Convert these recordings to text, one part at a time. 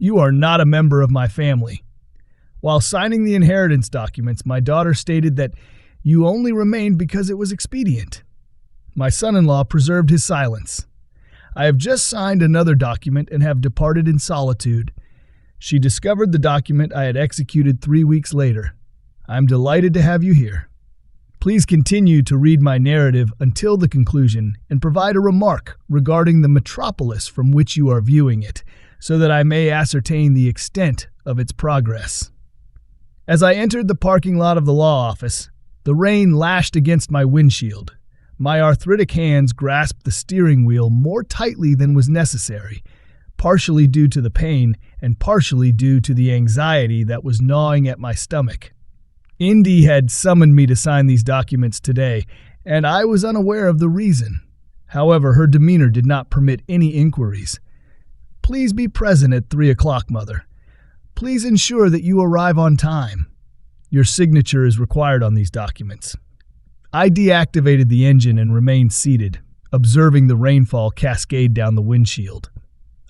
You are not a member of my family. While signing the inheritance documents, my daughter stated that you only remained because it was expedient. My son-in-law preserved his silence. I have just signed another document and have departed in solitude. She discovered the document I had executed 3 weeks later. I am delighted to have you here. Please continue to read my narrative until the conclusion and provide a remark regarding the metropolis from which you are viewing it, so that I may ascertain the extent of its progress. As I entered the parking lot of the law office, the rain lashed against my windshield. My arthritic hands grasped the steering wheel more tightly than was necessary, partially due to the pain and partially due to the anxiety that was gnawing at my stomach. Indy had summoned me to sign these documents today, and I was unaware of the reason. However, her demeanor did not permit any inquiries. Please be present at 3 o'clock, Mother. Please ensure that you arrive on time. Your signature is required on these documents. I deactivated the engine and remained seated, observing the rainfall cascade down the windshield.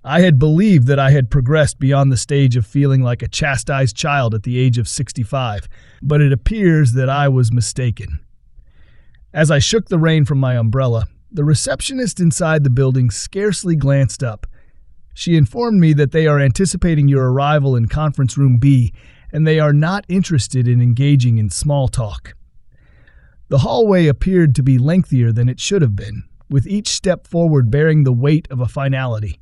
I had believed that I had progressed beyond the stage of feeling like a chastised child at the age of 65, but it appears that I was mistaken. As I shook the rain from my umbrella, the receptionist inside the building scarcely glanced up. She informed me that they are anticipating your arrival in Conference Room B, and they are not interested in engaging in small talk. The hallway appeared to be lengthier than it should have been, with each step forward bearing the weight of a finality.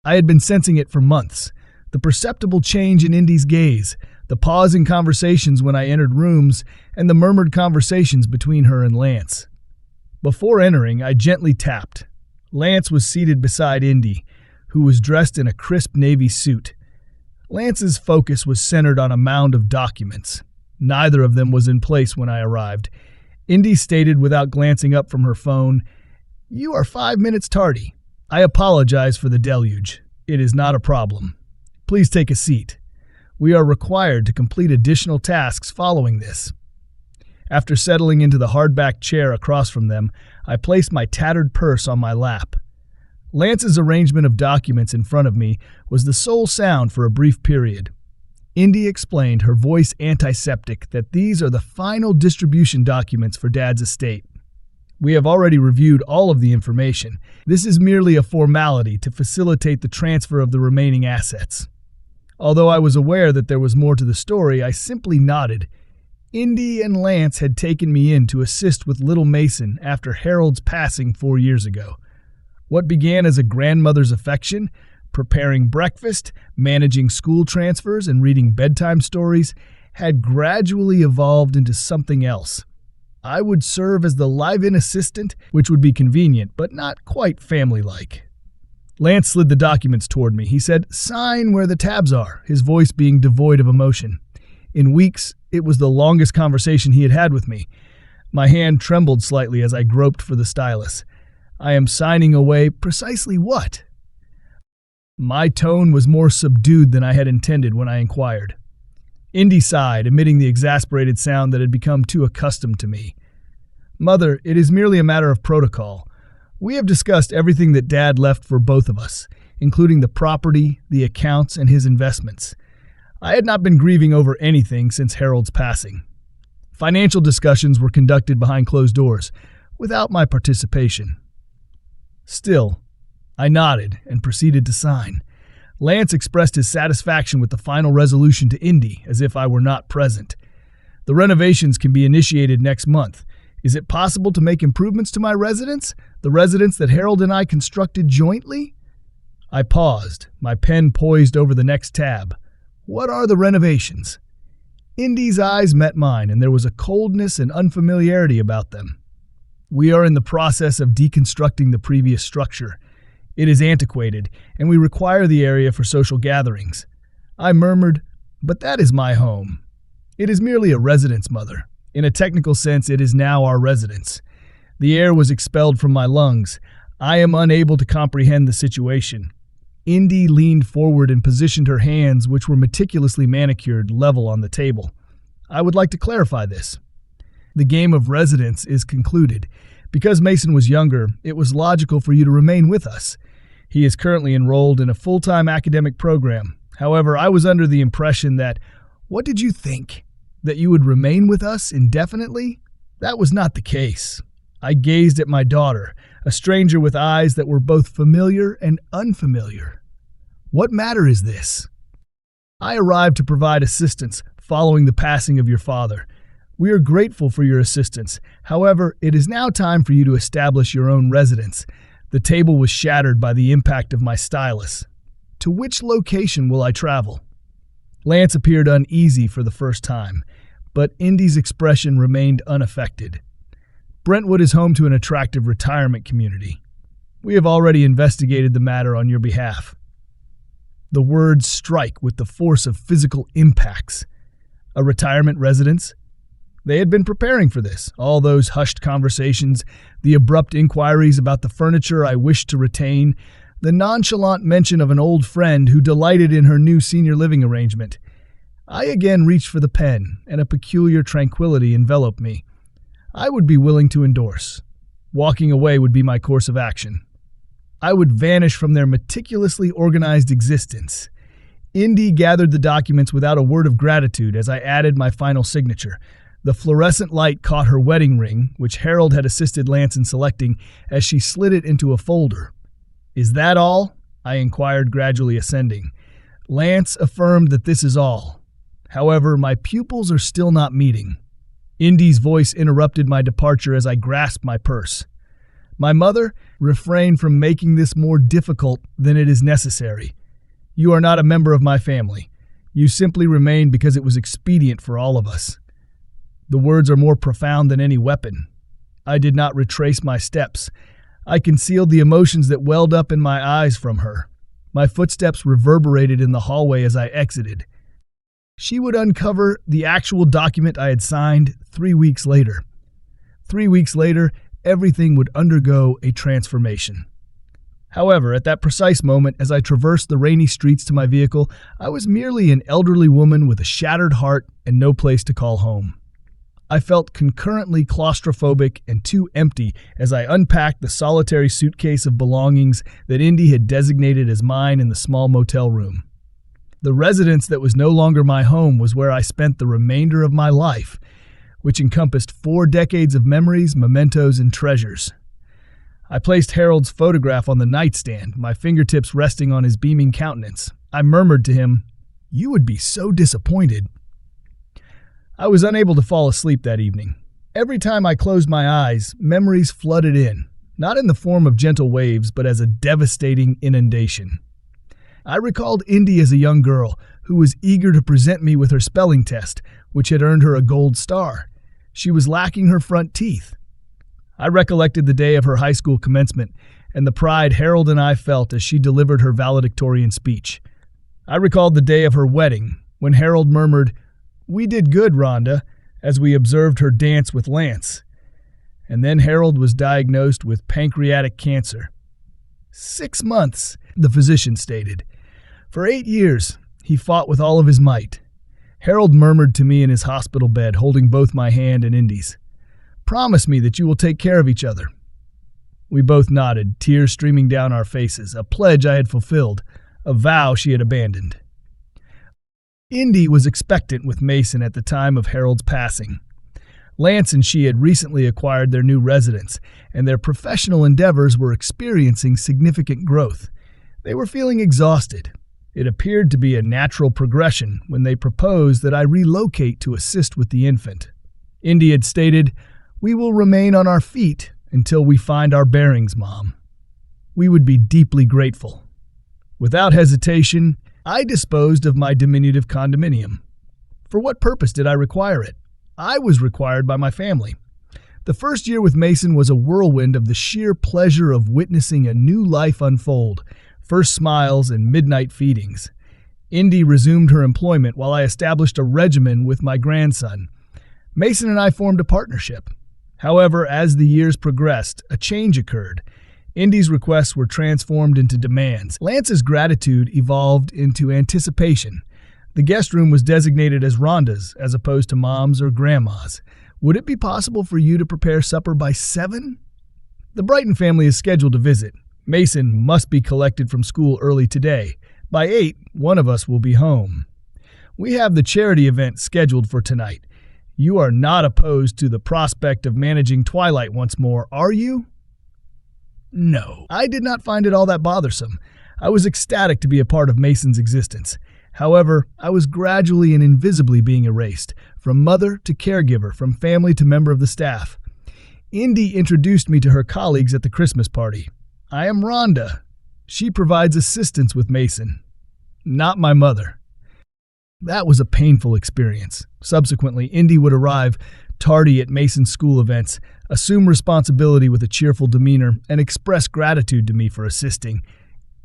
I had been sensing it for months, the perceptible change in Indy's gaze, the pause in conversations when I entered rooms, and the murmured conversations between her and Lance. Before entering, I gently tapped. Lance was seated beside Indy, who was dressed in a crisp navy suit. Lance's focus was centered on a mound of documents. Neither of them was in place when I arrived. Indy stated without glancing up from her phone, "You are 5 minutes tardy. I apologize for the deluge. It is not a problem. Please take a seat. We are required to complete additional tasks following this." After settling into the hardback chair across from them, I placed my tattered purse on my lap. Lance's arrangement of documents in front of me was the sole sound for a brief period. Indy explained, her voice antiseptic, that these are the final distribution documents for Dad's estate. We have already reviewed all of the information. This is merely a formality to facilitate the transfer of the remaining assets. Although I was aware that there was more to the story, I simply nodded. Indy and Lance had taken me in to assist with little Mason after Harold's passing 4 years ago. What began as a grandmother's affection, preparing breakfast, managing school transfers, and reading bedtime stories, had gradually evolved into something else. I would serve as the live-in assistant, which would be convenient, but not quite family-like. Lance slid the documents toward me. He said, "Sign where the tabs are," his voice being devoid of emotion. In weeks, it was the longest conversation he had had with me. My hand trembled slightly as I groped for the stylus. I am signing away precisely what? My tone was more subdued than I had intended when I inquired. Indy sighed, emitting the exasperated sound that had become too accustomed to me. "Mother, it is merely a matter of protocol. We have discussed everything that Dad left for both of us, including the property, the accounts, and his investments. I had not been grieving over anything since Harold's passing. Financial discussions were conducted behind closed doors, without my participation." Still, I nodded and proceeded to sign. Lance expressed his satisfaction with the final resolution to Indy, as if I were not present. "The renovations can be initiated next month. Is it possible to make improvements to my residence, the residence that Harold and I constructed jointly?" I paused, my pen poised over the next tab. What are the renovations? Indy's eyes met mine, and there was a coldness and unfamiliarity about them. "We are in the process of deconstructing the previous structure. It is antiquated, and we require the area for social gatherings." I murmured, "But that is my home." "It is merely a residence, Mother. In a technical sense, it is now our residence. The air was expelled from my lungs. I am unable to comprehend the situation." Indy leaned forward and positioned her hands, which were meticulously manicured, level on the table. "I would like to clarify this. The game of residence is concluded. Because Mason was younger, it was logical for you to remain with us. He is currently enrolled in a full-time academic program. However, I was under the impression that, what did you think? That you would remain with us indefinitely? That was not the case. I gazed at my daughter, a stranger with eyes that were both familiar and unfamiliar. What matter is this? I arrived to provide assistance following the passing of your father. We are grateful for your assistance. However, it is now time for you to establish your own residence. The table was shattered by the impact of my stylus. To which location will I travel? Lance appeared uneasy for the first time, but Indy's expression remained unaffected. Brentwood is home to an attractive retirement community. We have already investigated the matter on your behalf. The words strike with the force of physical impacts. A retirement residence? They had been preparing for this, all those hushed conversations, the abrupt inquiries about the furniture I wished to retain, the nonchalant mention of an old friend who delighted in her new senior living arrangement. I again reached for the pen, and a peculiar tranquility enveloped me. I would be willing to endorse. Walking away would be my course of action. I would vanish from their meticulously organized existence. Indy gathered the documents without a word of gratitude as I added my final signature. The fluorescent light caught her wedding ring, which Harold had assisted Lance in selecting, as she slid it into a folder. "Is that all?" I inquired, gradually ascending. Lance affirmed that this is all. However, my pupils are still not meeting. Indy's voice interrupted my departure as I grasped my purse. My mother, refrain from making this more difficult than it is necessary. You are not a member of my family. You simply remained because it was expedient for all of us. The words are more profound than any weapon. I did not retrace my steps. I concealed the emotions that welled up in my eyes from her. My footsteps reverberated in the hallway as I exited. She would uncover the actual document I had signed 3 weeks later. 3 weeks later, everything would undergo a transformation. However, at that precise moment, as I traversed the rainy streets to my vehicle, I was merely an elderly woman with a shattered heart and no place to call home. I felt concurrently claustrophobic and too empty as I unpacked the solitary suitcase of belongings that Indy had designated as mine in the small motel room. The residence that was no longer my home was where I spent the remainder of my life, which encompassed 4 decades of memories, mementos, and treasures. I placed Harold's photograph on the nightstand, my fingertips resting on his beaming countenance. I murmured to him, "You would be so disappointed." I was unable to fall asleep that evening. Every time I closed my eyes, memories flooded in, not in the form of gentle waves, but as a devastating inundation. I recalled Indy as a young girl who was eager to present me with her spelling test, which had earned her a gold star. She was lacking her front teeth. I recollected the day of her high school commencement and the pride Harold and I felt as she delivered her valedictorian speech. I recalled the day of her wedding, when Harold murmured, "We did good, Rhonda," as we observed her dance with Lance. And then Harold was diagnosed with pancreatic cancer. 6 months, the physician stated. For 8 years, he fought with all of his might. Harold murmured to me in his hospital bed, holding both my hand and Indy's, "Promise me that you will take care of each other." We both nodded, tears streaming down our faces, a pledge I had fulfilled, a vow she had abandoned. Indy was expectant with Mason at the time of Harold's passing. Lance and she had recently acquired their new residence, and their professional endeavors were experiencing significant growth. They were feeling exhausted. It appeared to be a natural progression when they proposed that I relocate to assist with the infant. Indy had stated, "We will remain on our feet until we find our bearings, Mom. We would be deeply grateful." Without hesitation, I disposed of my diminutive condominium. For what purpose did I require it? I was required by my family. The first year with Mason was a whirlwind of the sheer pleasure of witnessing a new life unfold, first smiles and midnight feedings. Indy resumed her employment while I established a regimen with my grandson. Mason and I formed a partnership. However, as the years progressed, a change occurred. Indy's requests were transformed into demands. Lance's gratitude evolved into anticipation. The guest room was designated as Rhonda's as opposed to Mom's or Grandma's. "Would it be possible for you to prepare supper by 7? The Brighton family is scheduled to visit. Mason must be collected from school early today. By 8, one of us will be home. We have the charity event scheduled for tonight. You are not opposed to the prospect of managing Twilight once more, are you? No. I did not find it all that bothersome. I was ecstatic to be a part of Mason's existence. However, I was gradually and invisibly being erased, from mother to caregiver, from family to member of the staff. Indy introduced me to her colleagues at the Christmas party. I am Rhonda. She provides assistance with Mason. Not my mother. That was a painful experience. Subsequently, Indy would arrive tardy at Mason's school events, assume responsibility with a cheerful demeanor, and express gratitude to me for assisting,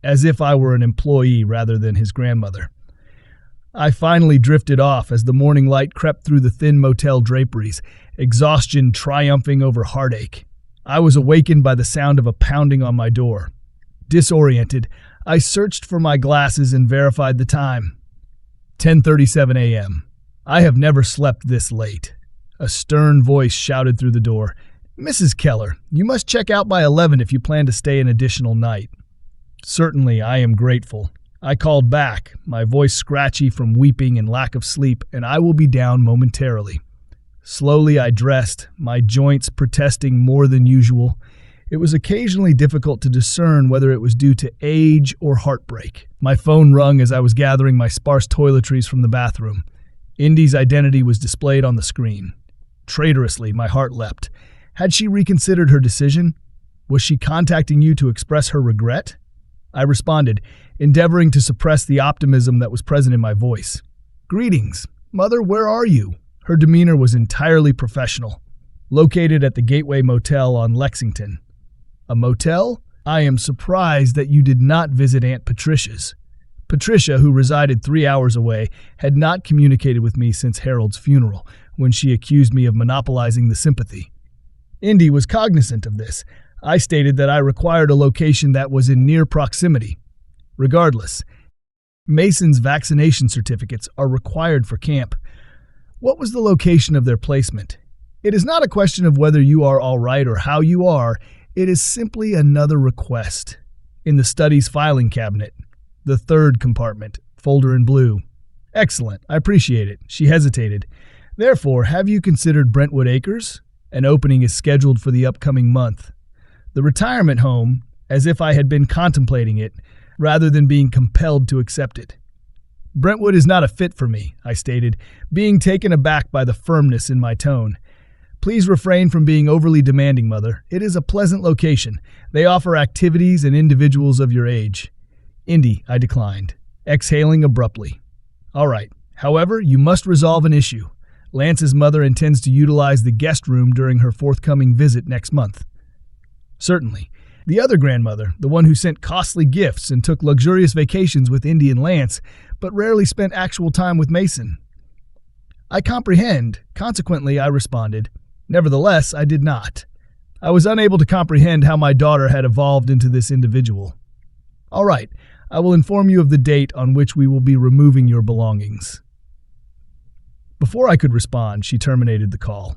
as if I were an employee rather than his grandmother. I finally drifted off as the morning light crept through the thin motel draperies, exhaustion triumphing over heartache. I was awakened by the sound of a pounding on my door. Disoriented, I searched for my glasses and verified the time. 10:37 a.m. I have never slept this late. A stern voice shouted through the door. Mrs. Keller, you must check out by 11 if you plan to stay an additional night. Certainly, I am grateful. I called back, my voice scratchy from weeping and lack of sleep, and I will be down momentarily. Slowly I dressed, my joints protesting more than usual. It was occasionally difficult to discern whether it was due to age or heartbreak. My phone rung as I was gathering my sparse toiletries from the bathroom. Indy's identity was displayed on the screen. Traitorously, my heart leapt. Had she reconsidered her decision? Was she contacting you to express her regret? I responded, endeavoring to suppress the optimism that was present in my voice. Greetings. Mother, where are you? Her demeanor was entirely professional. Located at the Gateway Motel on Lexington. A motel? I am surprised that you did not visit Aunt Patricia's. Patricia, who resided 3 hours away, had not communicated with me since Harold's funeral, when she accused me of monopolizing the sympathy. Indy was cognizant of this. I stated that I required a location that was in near proximity. Regardless, Mason's vaccination certificates are required for camp. What was the location of their placement? It is not a question of whether you are all right or how you are. It is simply another request. In the study's filing cabinet. The third compartment, folder in blue. Excellent, I appreciate it. She hesitated. Therefore, have you considered Brentwood Acres? An opening is scheduled for the upcoming month. The retirement home, as if I had been contemplating it, rather than being compelled to accept it. Brentwood is not a fit for me, I stated, being taken aback by the firmness in my tone. Please refrain from being overly demanding, Mother. It is a pleasant location. They offer activities and individuals of your age. Indy, I declined, exhaling abruptly. All right. However, you must resolve an issue. Lance's mother intends to utilize the guest room during her forthcoming visit next month. Certainly. The other grandmother, the one who sent costly gifts and took luxurious vacations with Indy and Lance, but rarely spent actual time with Mason. I comprehend. Consequently, I responded. Nevertheless, I did not. I was unable to comprehend how my daughter had evolved into this individual. All right, I will inform you of the date on which we will be removing your belongings. Before I could respond, she terminated the call.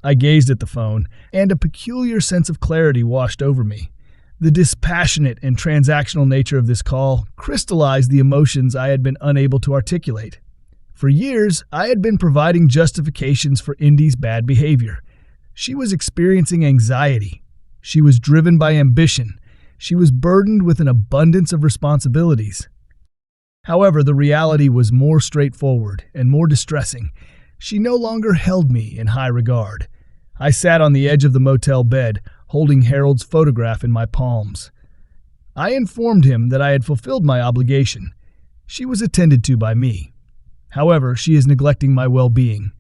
I gazed at the phone, and a peculiar sense of clarity washed over me. The dispassionate and transactional nature of this call crystallized the emotions I had been unable to articulate. For years, I had been providing justifications for Indy's bad behavior. She was experiencing anxiety. She was driven by ambition. She was burdened with an abundance of responsibilities. However, the reality was more straightforward and more distressing. She no longer held me in high regard. I sat on the edge of the motel bed, holding Harold's photograph in my palms. I informed him that I had fulfilled my obligation. She was attended to by me. However, she is neglecting my well-being.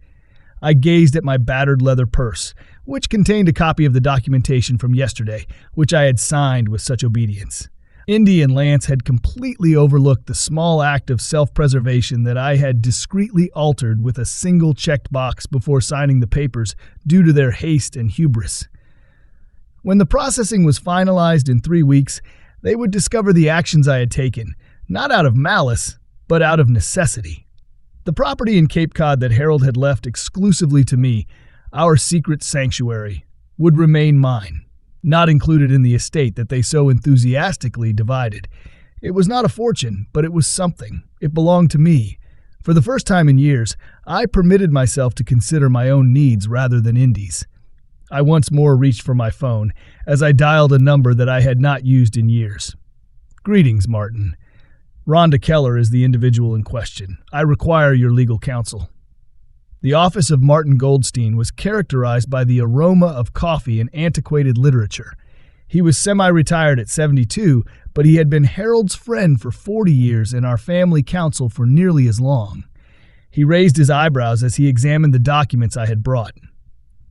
I gazed at my battered leather purse, which contained a copy of the documentation from yesterday, which I had signed with such obedience. Indy and Lance had completely overlooked the small act of self-preservation that I had discreetly altered with a single checked box before signing the papers due to their haste and hubris. When the processing was finalized in 3 weeks, they would discover the actions I had taken, not out of malice, but out of necessity. The property in Cape Cod that Harold had left exclusively to me, our secret sanctuary, would remain mine. not included in the estate that they so enthusiastically divided. It was not a fortune, but it was something. It belonged to me. For the first time in years, I permitted myself to consider my own needs rather than Indy's. I once more reached for my phone as I dialed a number that I had not used in years. "Greetings, Martin. Rhonda Keller is the individual in question. I require your legal counsel." The office of Martin Goldstein was characterized by the aroma of coffee and antiquated literature. He was semi-retired at 72, but he had been Harold's friend for 40 years and our family counsel for nearly as long. He raised his eyebrows as he examined the documents I had brought.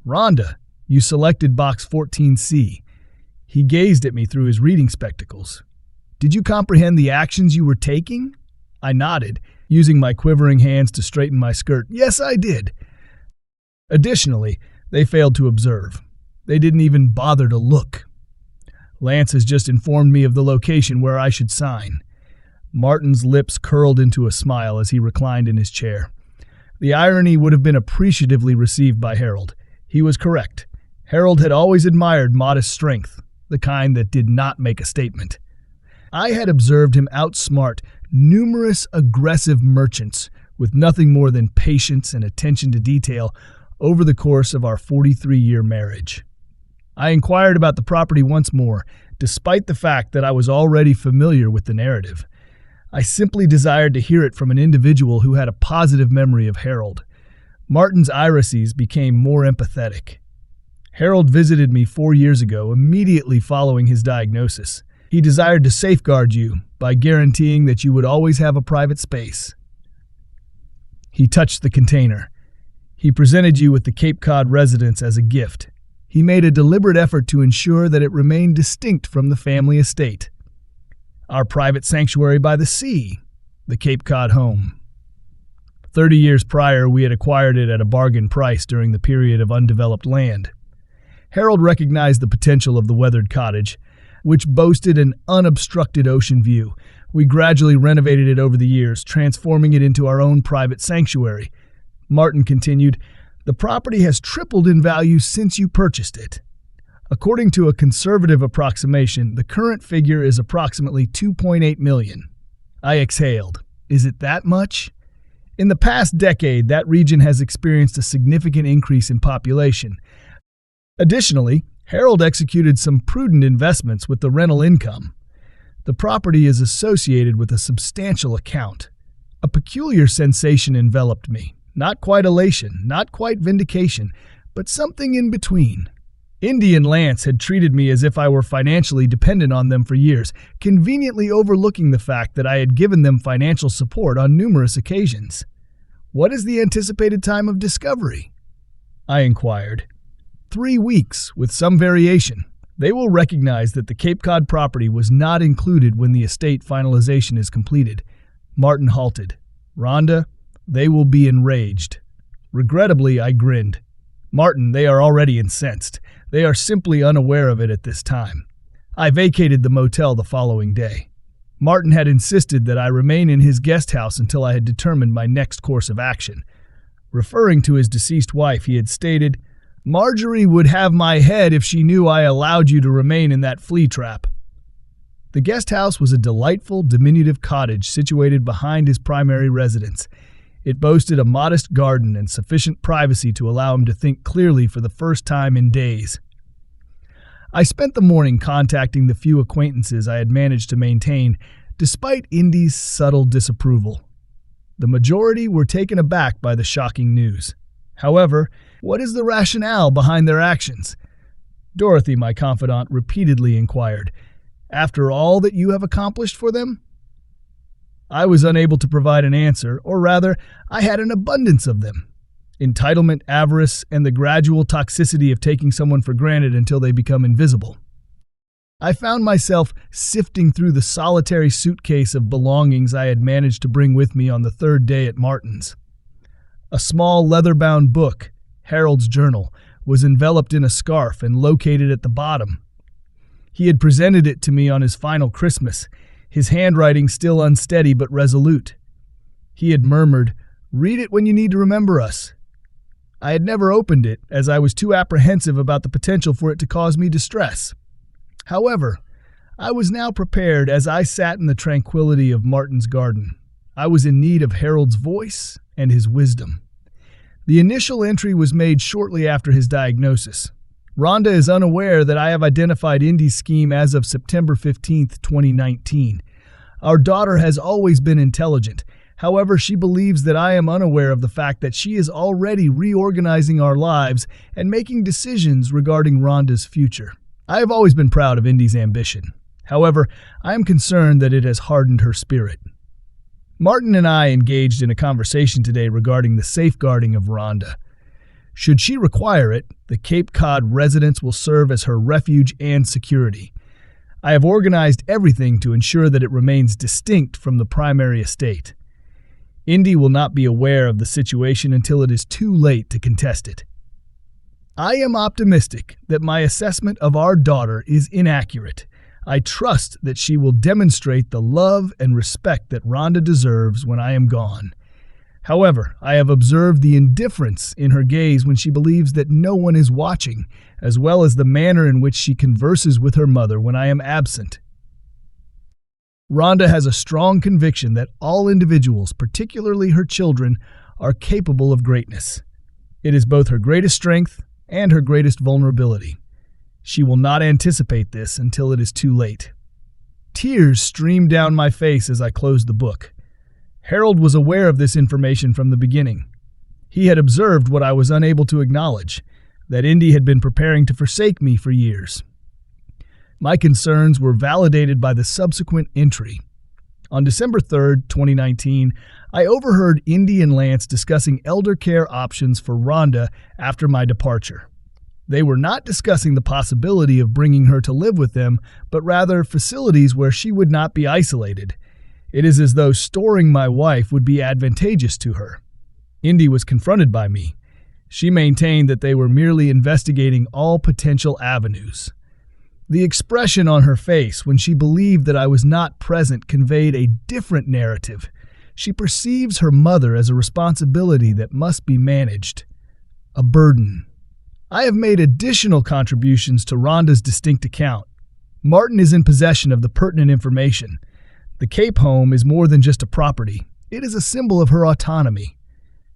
"Rhonda, you selected box 14C. He gazed at me through his reading spectacles. "Did you comprehend the actions you were taking?" I nodded, using my quivering hands to straighten my skirt. "Yes, I did." Additionally, they failed to observe. They didn't even bother to look. "Lance has just informed me of the location where I should sign." Martin's lips curled into a smile as he reclined in his chair. The irony would have been appreciatively received by Harold. He was correct. Harold had always admired modest strength, the kind that did not make a statement. I had observed him outsmart numerous aggressive merchants with nothing more than patience and attention to detail over the course of our 43-year marriage. I inquired about the property once more, despite the fact that I was already familiar with the narrative. I simply desired to hear it from an individual who had a positive memory of Harold. Martin's irises became more empathetic. "Harold visited me 4 years ago, immediately following his diagnosis. He desired to safeguard you by guaranteeing that you would always have a private space." He touched the container. "He presented you with the Cape Cod residence as a gift. He made a deliberate effort to ensure that it remained distinct from the family estate. Our private sanctuary by the sea, the Cape Cod home. 30 years prior, we had acquired it at a bargain price during the period of undeveloped land. Harold recognized the potential of the weathered cottage, which boasted an unobstructed ocean view. We gradually renovated it over the years, transforming it into our own private sanctuary." Martin continued, "The property has tripled in value since you purchased it. According to a conservative approximation, the current figure is approximately $2.8 million. I exhaled. "Is it that much?" In the past decade, that region has experienced a significant increase in population. Additionally, Harold executed some prudent investments with the rental income. The property is associated with a substantial account. A peculiar sensation enveloped me. Not quite elation, not quite vindication, but something in between. Indy and Lance had treated me as if I were financially dependent on them for years, conveniently overlooking the fact that I had given them financial support on numerous occasions. "What is the anticipated time of discovery?" I inquired. 3 weeks, with some variation. They will recognize that the Cape Cod property was not included when the estate finalization is completed. Martin halted. "Rhonda, they will be enraged." Regrettably, I grinned. "Martin, they are already incensed. They are simply unaware of it at this time." I vacated the motel the following day. Martin had insisted that I remain in his guest house until I had determined my next course of action. Referring to his deceased wife, he had stated, "Marjorie would have my head if she knew I allowed you to remain in that flea trap." The guest house was a delightful, diminutive cottage situated behind his primary residence. It boasted a modest garden and sufficient privacy to allow him to think clearly for the first time in days. I spent the morning contacting the few acquaintances I had managed to maintain, despite Indy's subtle disapproval. The majority were taken aback by the shocking news. However, what is the rationale behind their actions? Dorothy, my confidant, repeatedly inquired. "After all that you have accomplished for them?" I was unable to provide an answer, or rather, I had an abundance of them. Entitlement, avarice, and the gradual toxicity of taking someone for granted until they become invisible. I found myself sifting through the solitary suitcase of belongings I had managed to bring with me on the 3rd day at Martin's. A small leather-bound book, Harold's journal, was enveloped in a scarf and located at the bottom. He had presented it to me on his final Christmas, his handwriting still unsteady but resolute. He had murmured, "Read it when you need to remember us." I had never opened it, as I was too apprehensive about the potential for it to cause me distress. However, I was now prepared as I sat in the tranquility of Martin's garden. I was in need of Harold's voice and his wisdom. The initial entry was made shortly after his diagnosis. Rhonda is unaware that I have identified Indy's scheme as of September 15, 2019. Our daughter has always been intelligent. However, she believes that I am unaware of the fact that she is already reorganizing our lives and making decisions regarding Rhonda's future. I have always been proud of Indy's ambition. However, I am concerned that it has hardened her spirit. Martin and I engaged in a conversation today regarding the safeguarding of Rhonda. Should she require it, the Cape Cod residence will serve as her refuge and security. I have organized everything to ensure that it remains distinct from the primary estate. Indy will not be aware of the situation until it is too late to contest it. I am optimistic that my assessment of our daughter is inaccurate. I trust that she will demonstrate the love and respect that Rhonda deserves when I am gone. However, I have observed the indifference in her gaze when she believes that no one is watching, as well as the manner in which she converses with her mother when I am absent. Rhonda has a strong conviction that all individuals, particularly her children, are capable of greatness. It is both her greatest strength and her greatest vulnerability. She will not anticipate this until it is too late. Tears streamed down my face as I closed the book. Harold was aware of this information from the beginning. He had observed what I was unable to acknowledge, that Indy had been preparing to forsake me for years. My concerns were validated by the subsequent entry. On December 3rd, 2019, I overheard Indy and Lance discussing elder care options for Rhonda after my departure. They were not discussing the possibility of bringing her to live with them, but rather facilities where she would not be isolated. It is as though storing my wife would be advantageous to her. Indy was confronted by me. She maintained that they were merely investigating all potential avenues. The expression on her face when she believed that I was not present conveyed a different narrative. She perceives her mother as a responsibility that must be managed, a burden. I have made additional contributions to Rhonda's distinct account. Martin is in possession of the pertinent information. The Cape home is more than just a property. It is a symbol of her autonomy.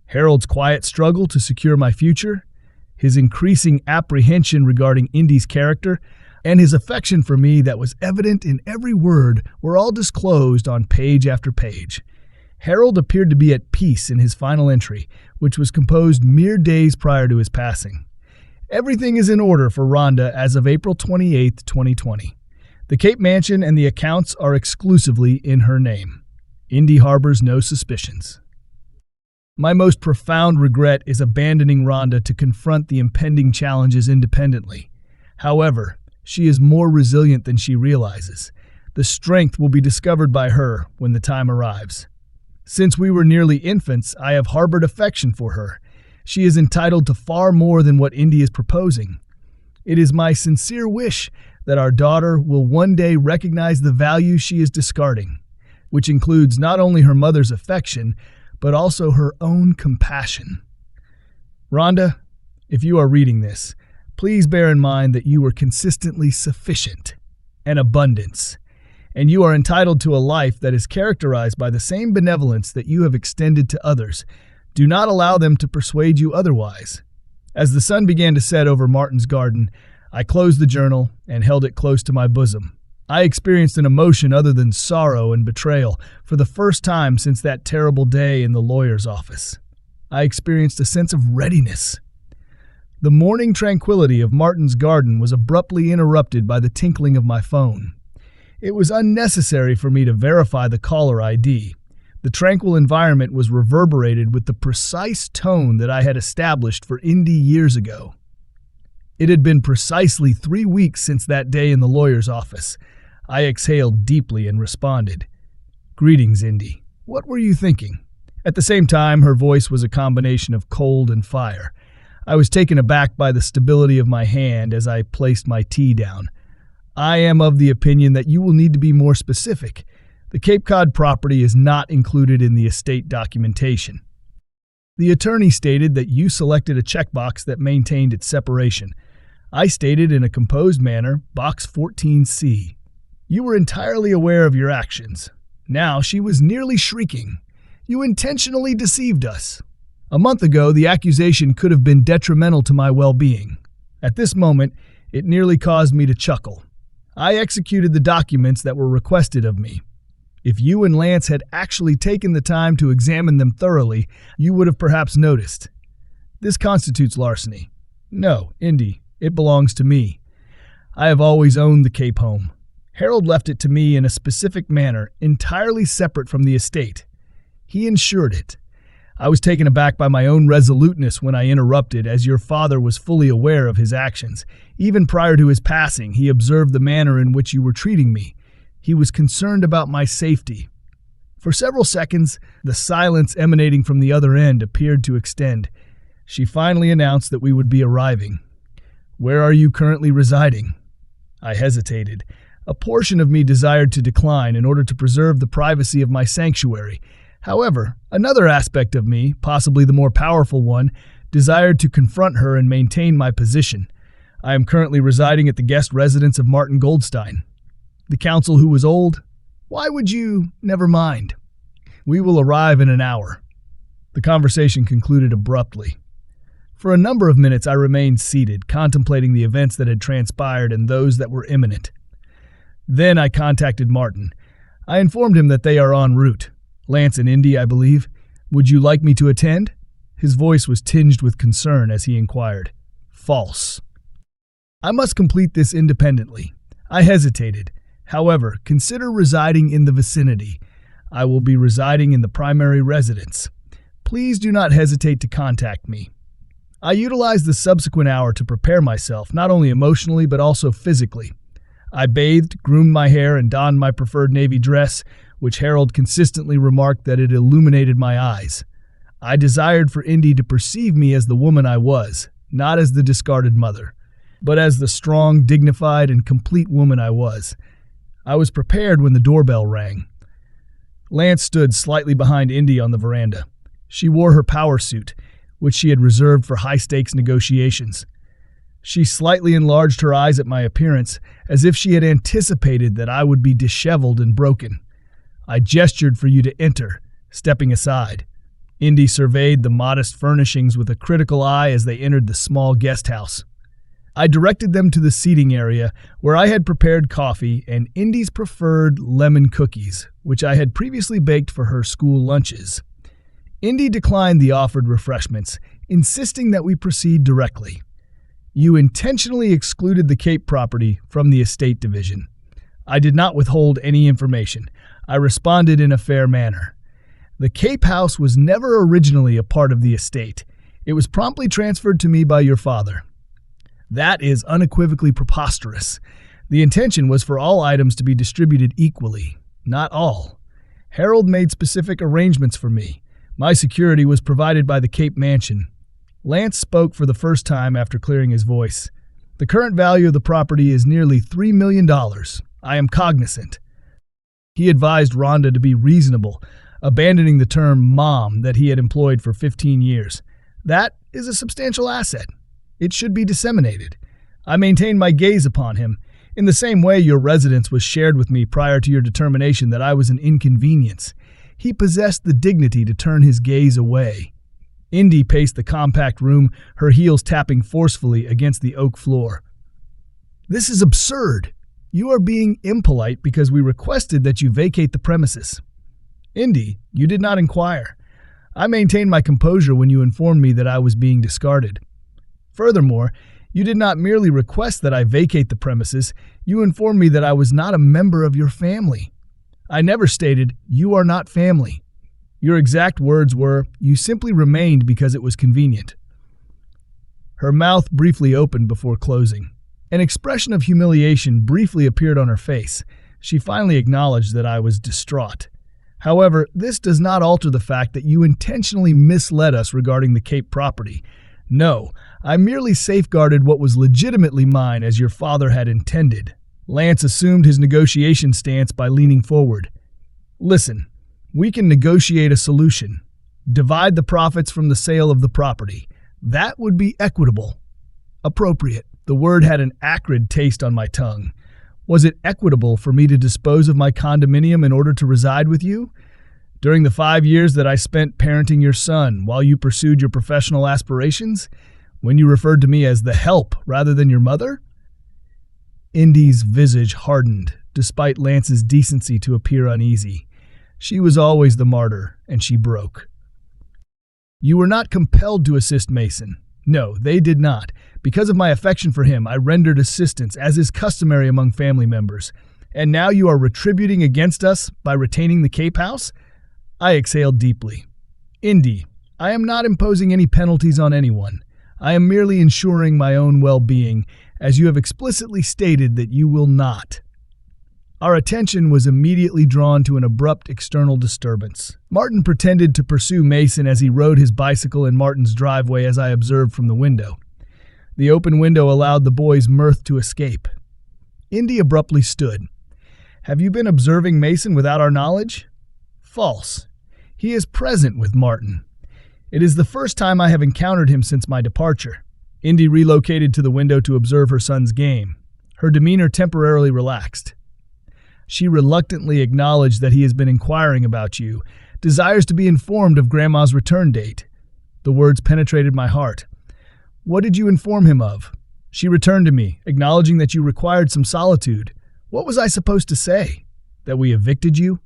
Harold's quiet struggle to secure my future, his increasing apprehension regarding Indy's character, and his affection for me that was evident in every word were all disclosed on page after page. Harold appeared to be at peace in his final entry, which was composed mere days prior to his passing. Everything is in order for Rhonda as of April 28, 2020. The Cape Mansion and the accounts are exclusively in her name. Indy harbors no suspicions. My most profound regret is abandoning Rhonda to confront the impending challenges independently. However, she is more resilient than she realizes. The strength will be discovered by her when the time arrives. Since we were nearly infants, I have harbored affection for her. She is entitled to far more than what Indy is proposing. It is my sincere wish that our daughter will one day recognize the value she is discarding, which includes not only her mother's affection, but also her own compassion. Rhonda, if you are reading this, please bear in mind that you are consistently sufficient and abundance, and you are entitled to a life that is characterized by the same benevolence that you have extended to others. Do not allow them to persuade you otherwise. As the sun began to set over Martin's garden, I closed the journal and held it close to my bosom. I experienced an emotion other than sorrow and betrayal for the first time since that terrible day in the lawyer's office. I experienced a sense of readiness. The morning tranquility of Martin's garden was abruptly interrupted by the tinkling of my phone. It was unnecessary for me to verify the caller ID. The tranquil environment was reverberated with the precise tone that I had established for Indy years ago. It had been precisely 3 weeks since that day in the lawyer's office. I exhaled deeply and responded, "Greetings, Indy. What were you thinking?" At the same time, her voice was a combination of cold and fire. I was taken aback by the stability of my hand as I placed my tea down. "I am of the opinion that you will need to be more specific. The Cape Cod property is not included in the estate documentation." The attorney stated that you selected a checkbox that maintained its separation. I stated in a composed manner, Box 14C. You were entirely aware of your actions. Now she was nearly shrieking. You intentionally deceived us. A month ago, the accusation could have been detrimental to my well-being. At this moment, it nearly caused me to chuckle. I executed the documents that were requested of me. If you and Lance had actually taken the time to examine them thoroughly, you would have perhaps noticed. This constitutes larceny. No, Indy, it belongs to me. I have always owned the Cape home. Harold left it to me in a specific manner, entirely separate from the estate. He insured it. I was taken aback by my own resoluteness when I interrupted, as your father was fully aware of his actions. Even prior to his passing, he observed the manner in which you were treating me. He was concerned about my safety. For several seconds, the silence emanating from the other end appeared to extend. She finally announced that we would be arriving. Where are you currently residing? I hesitated. A portion of me desired to decline in order to preserve the privacy of my sanctuary. However, another aspect of me, possibly the more powerful one, desired to confront her and maintain my position. I am currently residing at the guest residence of Martin Goldstein. The counsel who was old? Why would you? Never mind. We will arrive in an hour. The conversation concluded abruptly. For a number of minutes I remained seated, contemplating the events that had transpired and those that were imminent. Then I contacted Martin. I informed him that they are en route. Lance and Indy, I believe. Would you like me to attend? His voice was tinged with concern as he inquired. False. I must complete this independently. I hesitated. However, consider residing in the vicinity. I will be residing in the primary residence. Please do not hesitate to contact me. I utilized the subsequent hour to prepare myself, not only emotionally but also physically. I bathed, groomed my hair, and donned my preferred navy dress, which Harold consistently remarked that it illuminated my eyes. I desired for Indy to perceive me as the woman I was, not as the discarded mother, but as the strong, dignified, and complete woman I was. I was prepared when the doorbell rang. Lance stood slightly behind Indy on the veranda. She wore her power suit, which she had reserved for high-stakes negotiations. She slightly enlarged her eyes at my appearance, as if she had anticipated that I would be disheveled and broken. I gestured for you to enter, stepping aside. Indy surveyed the modest furnishings with a critical eye as they entered the small guest house. I directed them to the seating area, where I had prepared coffee and Indy's preferred lemon cookies, which I had previously baked for her school lunches. Indy declined the offered refreshments, insisting that we proceed directly. You intentionally excluded the Cape property from the estate division. I did not withhold any information. I responded in a fair manner. The Cape house was never originally a part of the estate. It was promptly transferred to me by your father. That is unequivocally preposterous. The intention was for all items to be distributed equally, not all. Harold made specific arrangements for me. My security was provided by the Cape mansion. Lance spoke for the first time after clearing his voice. The current value of the property is nearly $3 million. I am cognizant. He advised Rhonda to be reasonable, abandoning the term mom that he had employed for 15 years. That is a substantial asset. It should be disseminated. I maintained my gaze upon him, in the same way your residence was shared with me prior to your determination that I was an inconvenience. He possessed the dignity to turn his gaze away. Indy paced the compact room, her heels tapping forcefully against the oak floor. This is absurd. You are being impolite because we requested that you vacate the premises. Indy, you did not inquire. I maintained my composure when you informed me that I was being discarded. Furthermore, you did not merely request that I vacate the premises, you informed me that I was not a member of your family. I never stated, you are not family. Your exact words were, you simply remained because it was convenient. Her mouth briefly opened before closing. An expression of humiliation briefly appeared on her face. She finally acknowledged that I was distraught. However, this does not alter the fact that you intentionally misled us regarding the Cape property. No, I merely safeguarded what was legitimately mine as your father had intended. Lance assumed his negotiation stance by leaning forward. Listen, we can negotiate a solution. Divide the profits from the sale of the property. That would be equitable. Appropriate. The word had an acrid taste on my tongue. Was it equitable for me to dispose of my condominium in order to reside with you? During the 5 years that I spent parenting your son while you pursued your professional aspirations? When you referred to me as the help rather than your mother? Indy's visage hardened, despite Lance's decency to appear uneasy. She was always the martyr, and she broke. You were not compelled to assist Mason. No, they did not. Because of my affection for him, I rendered assistance, as is customary among family members. And now you are retributing against us by retaining the Cape House? I exhaled deeply. Indy, I am not imposing any penalties on anyone. I am merely ensuring my own well-being, as you have explicitly stated that you will not. Our attention was immediately drawn to an abrupt external disturbance. Martin pretended to pursue Mason as he rode his bicycle in Martin's driveway, as I observed from the window. The open window allowed the boy's mirth to escape. Indy abruptly stood. Have you been observing Mason without our knowledge? False. He is present with Martin. It is the first time I have encountered him since my departure. Indy relocated to the window to observe her son's game. Her demeanor temporarily relaxed. She reluctantly acknowledged that he has been inquiring about you, desires to be informed of Grandma's return date. The words penetrated my heart. What did you inform him of? She returned to me, acknowledging that you required some solitude. What was I supposed to say? That we evicted you?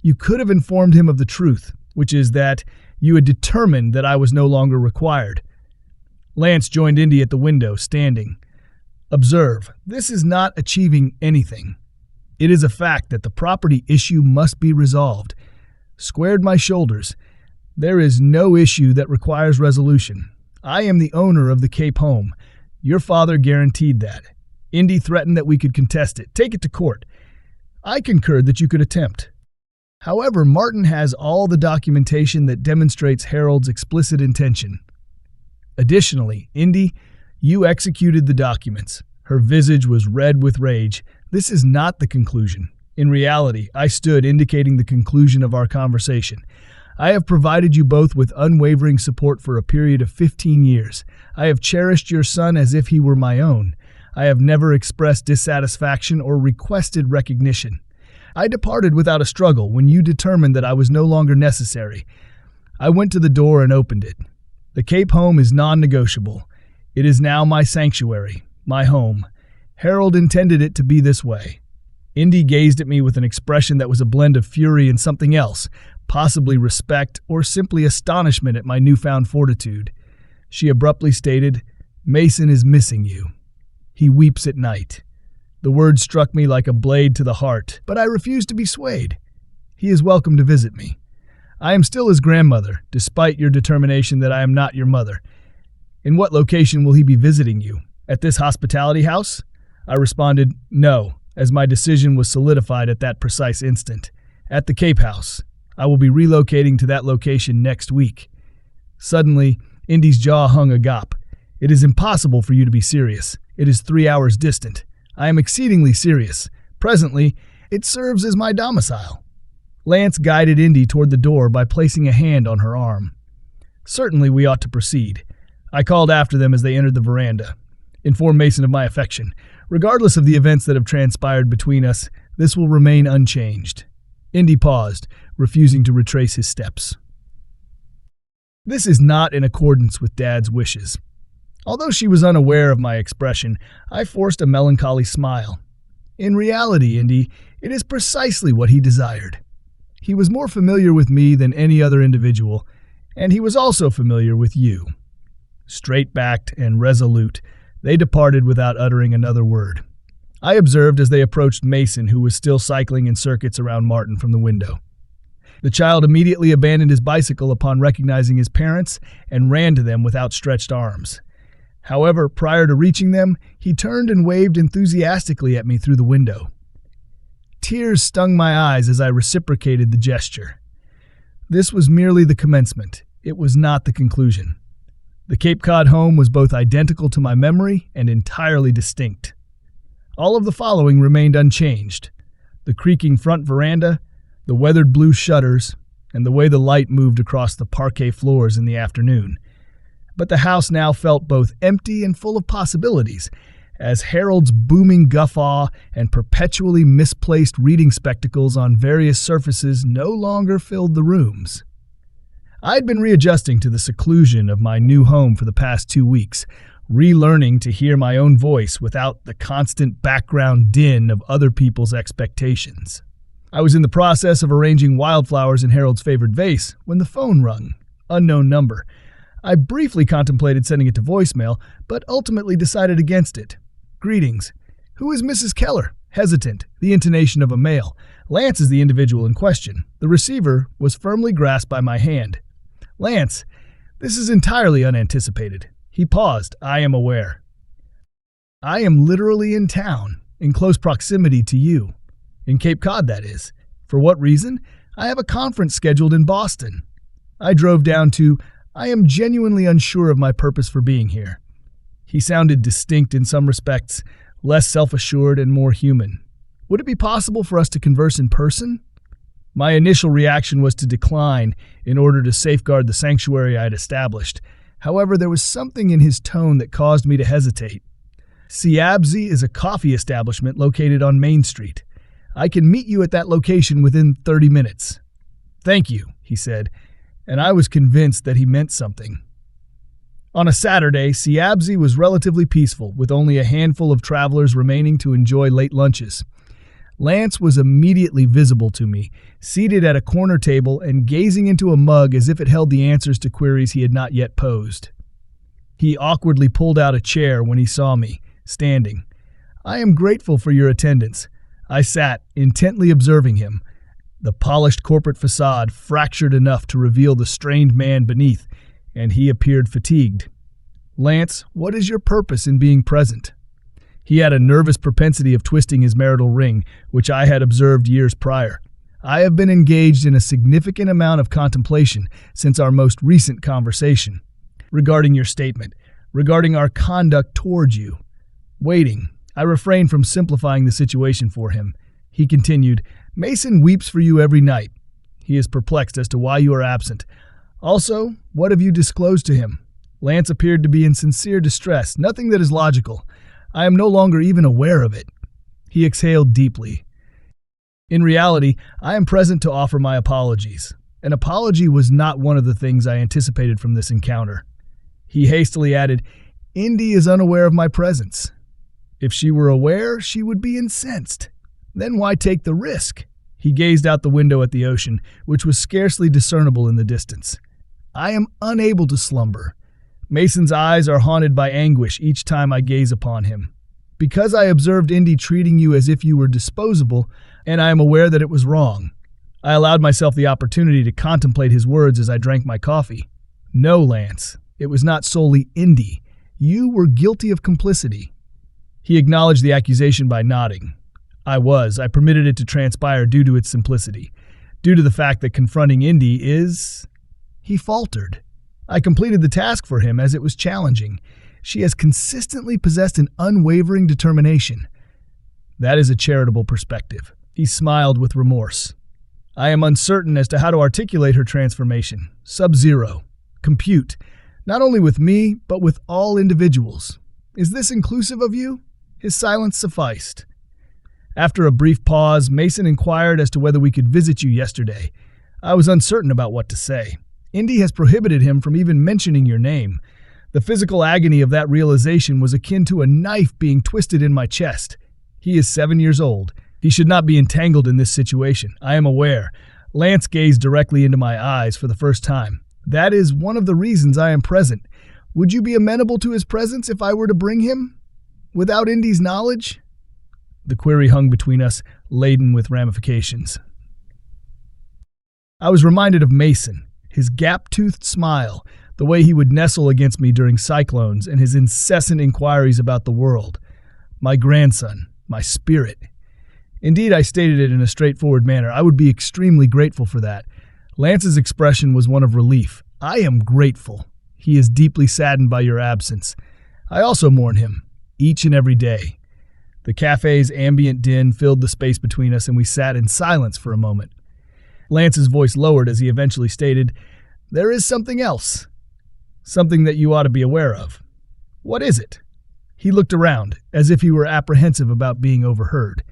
You could have informed him of the truth, which is that you had determined that I was no longer required. Lance joined Indy at the window, standing. Observe, this is not achieving anything. It is a fact that the property issue must be resolved. Squared my shoulders. There is no issue that requires resolution. I am the owner of the Cape home. Your father guaranteed that. Indy threatened that we could contest it, take it to court. I concurred that you could attempt. However, Martin has all the documentation that demonstrates Harold's explicit intention. Additionally, Indy, you executed the documents. Her visage was red with rage. This is not the conclusion. In reality, I stood indicating the conclusion of our conversation. I have provided you both with unwavering support for a period of 15 years. I have cherished your son as if he were my own. I have never expressed dissatisfaction or requested recognition. I departed without a struggle when you determined that I was no longer necessary. I went to the door and opened it. The Cape home is non-negotiable. It is now my sanctuary, my home. Harold intended it to be this way. Indy gazed at me with an expression that was a blend of fury and something else, possibly respect or simply astonishment at my newfound fortitude. She abruptly stated, Mason is missing you. He weeps at night. The word struck me like a blade to the heart, but I refused to be swayed. He is welcome to visit me. I am still his grandmother, despite your determination that I am not your mother. In what location will he be visiting you? At this hospitality house? I responded, no, as my decision was solidified at that precise instant. At the Cape House. I will be relocating to that location next week. Suddenly, Indy's jaw hung agape. It is impossible for you to be serious. It is 3 hours distant. I am exceedingly serious. Presently, it serves as my domicile. Lance guided Indy toward the door by placing a hand on her arm. Certainly we ought to proceed. I called after them as they entered the veranda. Inform Mason of my affection. Regardless of the events that have transpired between us, this will remain unchanged. Indy paused, refusing to retrace his steps. This is not in accordance with Dad's wishes. Although she was unaware of my expression, I forced a melancholy smile. In reality, Indy, it is precisely what he desired. He was more familiar with me than any other individual, and he was also familiar with you. Straight-backed and resolute, they departed without uttering another word. I observed as they approached Mason, who was still cycling in circuits around Martin from the window. The child immediately abandoned his bicycle upon recognizing his parents and ran to them with outstretched arms. However, prior to reaching them, he turned and waved enthusiastically at me through the window. Tears stung my eyes as I reciprocated the gesture. This was merely the commencement. It was not the conclusion. The Cape Cod home was both identical to my memory and entirely distinct. All of the following remained unchanged: the creaking front veranda, the weathered blue shutters, and the way the light moved across the parquet floors in the afternoon. But the house now felt both empty and full of possibilities, as Harold's booming guffaw and perpetually misplaced reading spectacles on various surfaces no longer filled the rooms. I had been readjusting to the seclusion of my new home for the past 2 weeks, relearning to hear my own voice without the constant background din of other people's expectations. I was in the process of arranging wildflowers in Harold's favorite vase when the phone rung. Unknown number. I briefly contemplated sending it to voicemail, but ultimately decided against it. Greetings. Who is Mrs. Keller? Hesitant, the intonation of a male. Lance is the individual in question. The receiver was firmly grasped by my hand. Lance, this is entirely unanticipated. He paused. I am aware. I am literally in town, in close proximity to you. In Cape Cod, that is. For what reason? I have a conference scheduled in Boston. I drove down to, I am genuinely unsure of my purpose for being here. He sounded distinct in some respects, less self-assured and more human. Would it be possible for us to converse in person? My initial reaction was to decline in order to safeguard the sanctuary I had established. However, there was something in his tone that caused me to hesitate. Siabzi is a coffee establishment located on Main Street. I can meet you at that location within 30 minutes. Thank you, he said, and I was convinced that he meant something. On a Saturday, Siabzi was relatively peaceful, with only a handful of travelers remaining to enjoy late lunches. Lance was immediately visible to me, seated at a corner table and gazing into a mug as if it held the answers to queries he had not yet posed. He awkwardly pulled out a chair when he saw me, standing. I am grateful for your attendance. I sat, intently observing him. The polished corporate facade fractured enough to reveal the strained man beneath, and he appeared fatigued. Lance, what is your purpose in being present? He had a nervous propensity of twisting his marital ring, which I had observed years prior. I have been engaged in a significant amount of contemplation since our most recent conversation. Regarding your statement, regarding our conduct towards you. Waiting, I refrained from simplifying the situation for him. He continued, Mason weeps for you every night. He is perplexed as to why you are absent. Also, what have you disclosed to him? Lance appeared to be in sincere distress, nothing that is logical. I am no longer even aware of it. He exhaled deeply. In reality, I am present to offer my apologies. An apology was not one of the things I anticipated from this encounter. He hastily added, Indy is unaware of my presence. If she were aware, she would be incensed. Then why take the risk? He gazed out the window at the ocean, which was scarcely discernible in the distance. I am unable to slumber. Mason's eyes are haunted by anguish each time I gaze upon him. Because I observed Indy treating you as if you were disposable, and I am aware that it was wrong. I allowed myself the opportunity to contemplate his words as I drank my coffee. No, Lance, it was not solely Indy. You were guilty of complicity. He acknowledged the accusation by nodding. I permitted it to transpire due to its simplicity, due to the fact that confronting Indy is... He faltered. I completed the task for him as it was challenging. She has consistently possessed an unwavering determination. That is a charitable perspective. He smiled with remorse. I am uncertain as to how to articulate her transformation. Sub-zero. Compute. Not only with me, but with all individuals. Is this inclusive of you? His silence sufficed. After a brief pause, Mason inquired as to whether we could visit you yesterday. I was uncertain about what to say. Indy has prohibited him from even mentioning your name. The physical agony of that realization was akin to a knife being twisted in my chest. He is 7 years old. He should not be entangled in this situation. I am aware. Lance gazed directly into my eyes for the first time. That is one of the reasons I am present. Would you be amenable to his presence if I were to bring him? Without Indy's knowledge? The query hung between us, laden with ramifications. I was reminded of Mason. His gap-toothed smile, the way he would nestle against me during cyclones, and his incessant inquiries about the world. My grandson, my spirit. Indeed, I stated it in a straightforward manner. I would be extremely grateful for that. Lance's expression was one of relief. I am grateful. He is deeply saddened by your absence. I also mourn him, each and every day. The cafe's ambient din filled the space between us, and we sat in silence for a moment. Lance's voice lowered as he eventually stated, There is something else. Something that you ought to be aware of. What is it? He looked around, as if he were apprehensive about being overheard.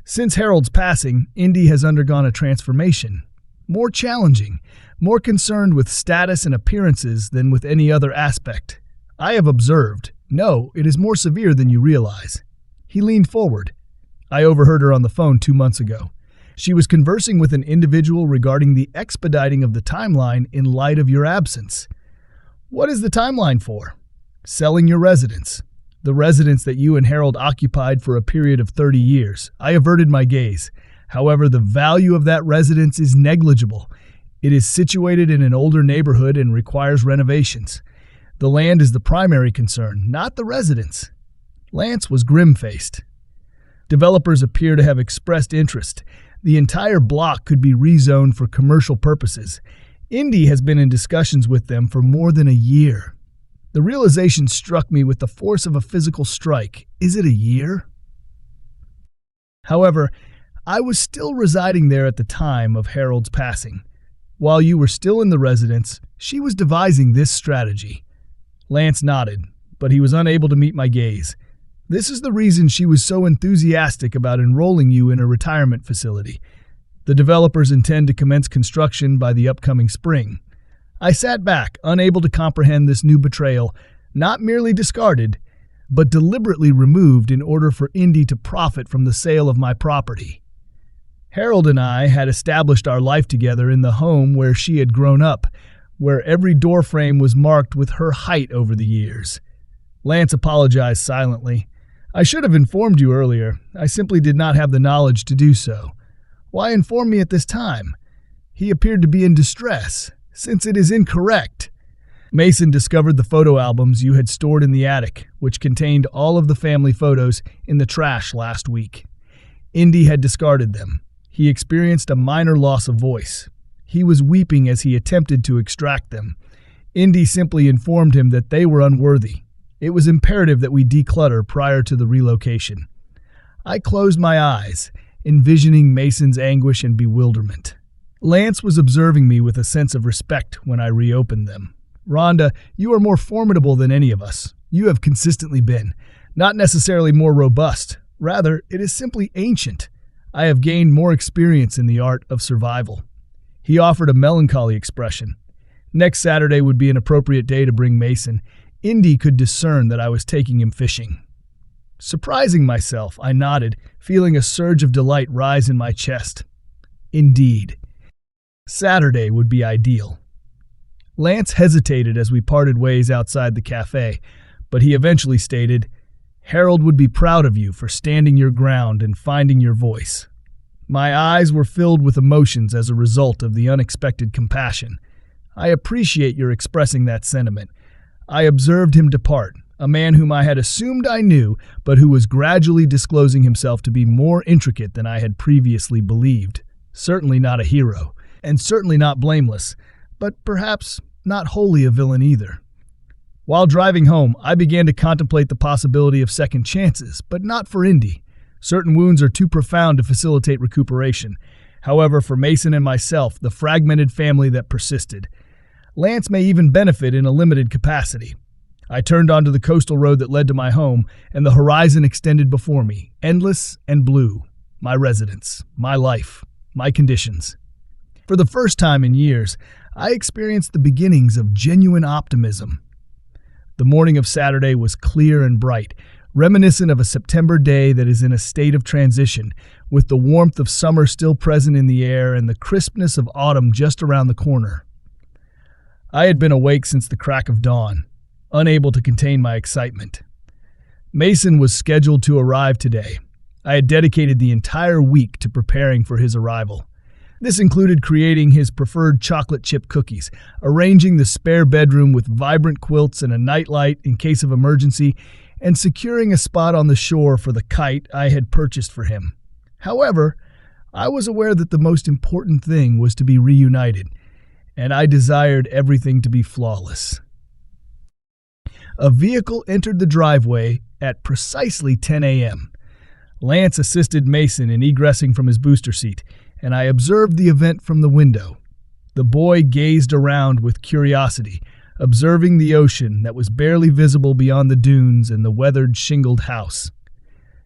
Since Harold's passing, Indy has undergone a transformation. More challenging, more concerned with status and appearances than with any other aspect. I have observed. No, it is more severe than you realize. He leaned forward. I overheard her on the phone 2 months ago. She was conversing with an individual regarding the expediting of the timeline in light of your absence. What is the timeline for? Selling your residence. The residence that you and Harold occupied for a period of 30 years. I averted my gaze. However, the value of that residence is negligible. It is situated in an older neighborhood and requires renovations. The land is the primary concern, not the residence. Lance was grim-faced. Developers appear to have expressed interest. The entire block could be rezoned for commercial purposes. Indy has been in discussions with them for more than a year. The realization struck me with the force of a physical strike. Is it a year? However, I was still residing there at the time of Harold's passing. While you were still in the residence, she was devising this strategy. Lance nodded, but he was unable to meet my gaze. This is the reason she was so enthusiastic about enrolling you in a retirement facility. The developers intend to commence construction by the upcoming spring. I sat back, unable to comprehend this new betrayal, not merely discarded, but deliberately removed in order for Indy to profit from the sale of my property. Harold and I had established our life together in the home where she had grown up, where every doorframe was marked with her height over the years. Lance apologized silently. I should have informed you earlier. I simply did not have the knowledge to do so. Why inform me at this time? He appeared to be in distress, since it is incorrect. Mason discovered the photo albums you had stored in the attic, which contained all of the family photos, in the trash last week. Indy had discarded them. He experienced a minor loss of voice. He was weeping as he attempted to extract them. Indy simply informed him that they were unworthy. It was imperative that we declutter prior to the relocation. I closed my eyes, envisioning Mason's anguish and bewilderment. Lance was observing me with a sense of respect when I reopened them. Rhonda, you are more formidable than any of us. You have consistently been. Not necessarily more robust. Rather, it is simply ancient. I have gained more experience in the art of survival. He offered a melancholy expression. Next Saturday would be an appropriate day to bring Mason. Indy could discern that I was taking him fishing. Surprising myself, I nodded, feeling a surge of delight rise in my chest. Indeed. Saturday would be ideal. Lance hesitated as we parted ways outside the cafe, but he eventually stated, Harold would be proud of you for standing your ground and finding your voice. My eyes were filled with emotions as a result of the unexpected compassion. I appreciate your expressing that sentiment. I observed him depart, a man whom I had assumed I knew, but who was gradually disclosing himself to be more intricate than I had previously believed. Certainly not a hero, and certainly not blameless, but perhaps not wholly a villain either. While driving home, I began to contemplate the possibility of second chances, but not for Indy. Certain wounds are too profound to facilitate recuperation. However, for Mason and myself, the fragmented family that persisted. Lance may even benefit in a limited capacity. I turned onto the coastal road that led to my home, and the horizon extended before me, endless and blue. My residence, my life, my conditions. For the first time in years, I experienced the beginnings of genuine optimism. The morning of Saturday was clear and bright, reminiscent of a September day that is in a state of transition, with the warmth of summer still present in the air and the crispness of autumn just around the corner. I had been awake since the crack of dawn, unable to contain my excitement. Mason was scheduled to arrive today. I had dedicated the entire week to preparing for his arrival. This included creating his preferred chocolate chip cookies, arranging the spare bedroom with vibrant quilts and a nightlight in case of emergency, and securing a spot on the shore for the kite I had purchased for him. However, I was aware that the most important thing was to be reunited, and I desired everything to be flawless. A vehicle entered the driveway at precisely 10 a.m. Lance assisted Mason in egressing from his booster seat, and I observed the event from the window. The boy gazed around with curiosity, observing the ocean that was barely visible beyond the dunes and the weathered, shingled house.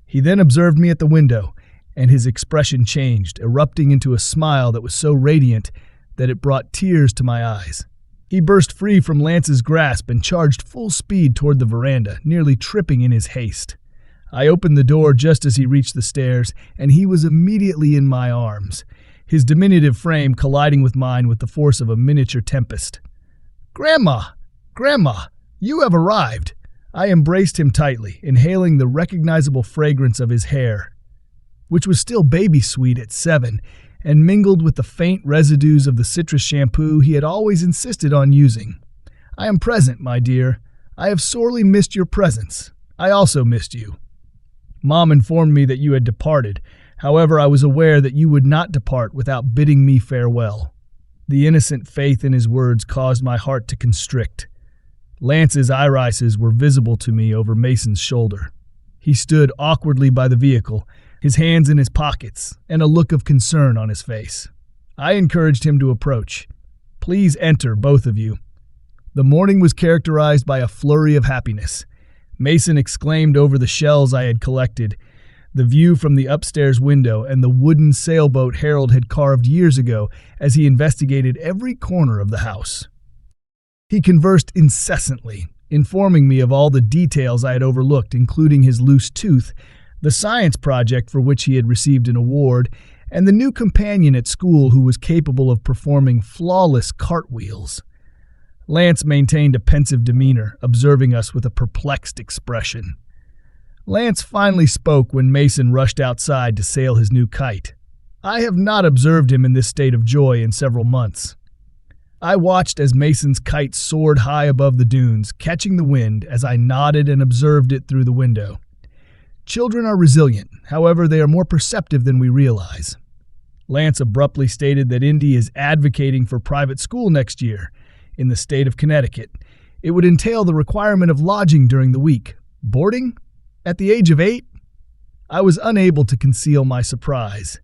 He then observed me at the window, and his expression changed, erupting into a smile that was so radiant that it brought tears to my eyes. He burst free from Lance's grasp and charged full speed toward the veranda, nearly tripping in his haste. I opened the door just as he reached the stairs, and he was immediately in my arms, his diminutive frame colliding with mine with the force of a miniature tempest. "Grandma! Grandma! You have arrived!" I embraced him tightly, inhaling the recognizable fragrance of his hair, which was still baby sweet at 7, and mingled with the faint residues of the citrus shampoo he had always insisted on using. "I am present, my dear. I have sorely missed your presence. I also missed you. Mom informed me that you had departed. However, I was aware that you would not depart without bidding me farewell." The innocent faith in his words caused my heart to constrict. Lance's irises were visible to me over Mason's shoulder. He stood awkwardly by the vehicle, his hands in his pockets, and a look of concern on his face. I encouraged him to approach. "Please enter, both of you." The morning was characterized by a flurry of happiness. Mason exclaimed over the shells I had collected, the view from the upstairs window, and the wooden sailboat Harold had carved years ago as he investigated every corner of the house. He conversed incessantly, informing me of all the details I had overlooked, including his loose tooth, the science project for which he had received an award, and the new companion at school who was capable of performing flawless cartwheels. Lance maintained a pensive demeanor, observing us with a perplexed expression. Lance finally spoke when Mason rushed outside to sail his new kite. I have not observed him in this state of joy in several months. I watched as Mason's kite soared high above the dunes, catching the wind as I nodded and observed it through the window. Children are resilient, however, they are more perceptive than we realize. Lance abruptly stated that Indy is advocating for private school next year in the state of Connecticut. It would entail the requirement of lodging during the week. Boarding? At the age of 8? I was unable to conceal my surprise.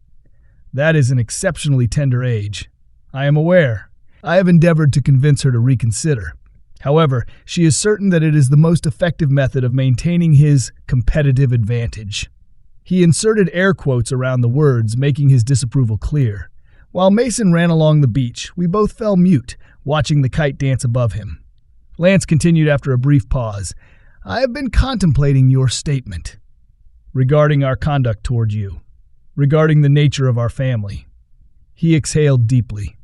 That is an exceptionally tender age. I am aware. I have endeavored to convince her to reconsider. However, she is certain that it is the most effective method of maintaining his competitive advantage. He inserted air quotes around the words, making his disapproval clear. While Mason ran along the beach, we both fell mute, watching the kite dance above him. Lance continued after a brief pause. "I have been contemplating your statement regarding our conduct toward you, regarding the nature of our family." He exhaled deeply.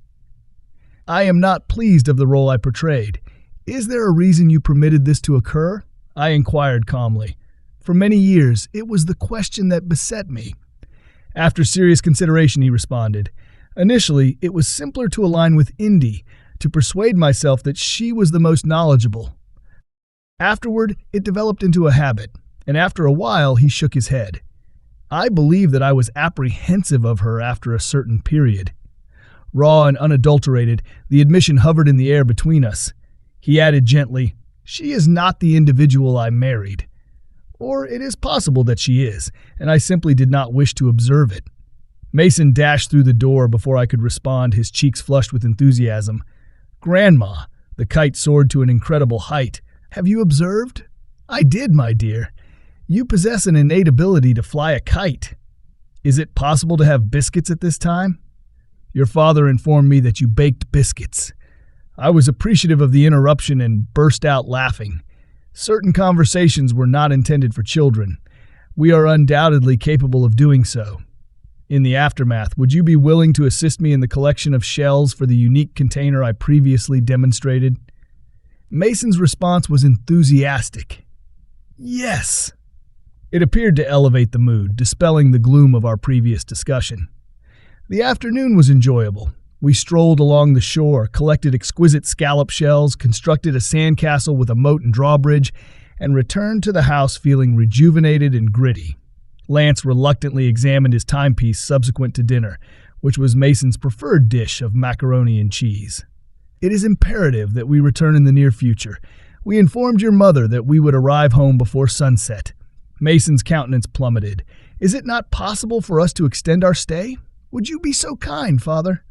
"I am not pleased of the role I portrayed. Is there a reason you permitted this to occur?" I inquired calmly. "For many years, it was the question that beset me." After serious consideration, he responded. "Initially, it was simpler to align with Indy, to persuade myself that she was the most knowledgeable. Afterward, it developed into a habit, and after a while, he shook his head. I believe that I was apprehensive of her after a certain period." Raw and unadulterated, the admission hovered in the air between us. He added gently, "She is not the individual I married. Or it is possible that she is, and I simply did not wish to observe it." Mason dashed through the door before I could respond, his cheeks flushed with enthusiasm. "Grandma," the kite soared to an incredible height. "Have you observed?" "I did, my dear. You possess an innate ability to fly a kite. Is it possible to have biscuits at this time?" "Your father informed me that you baked biscuits." I was appreciative of the interruption and burst out laughing. Certain conversations were not intended for children. We are undoubtedly capable of doing so. In the aftermath, would you be willing to assist me in the collection of shells for the unique container I previously demonstrated? Mason's response was enthusiastic. "Yes." It appeared to elevate the mood, dispelling the gloom of our previous discussion. The afternoon was enjoyable. We strolled along the shore, collected exquisite scallop shells, constructed a sandcastle with a moat and drawbridge, and returned to the house feeling rejuvenated and gritty. Lance reluctantly examined his timepiece subsequent to dinner, which was Mason's preferred dish of macaroni and cheese. "It is imperative that we return in the near future. We informed your mother that we would arrive home before sunset." Mason's countenance plummeted. "Is it not possible for us to extend our stay? Would you be so kind, Father?"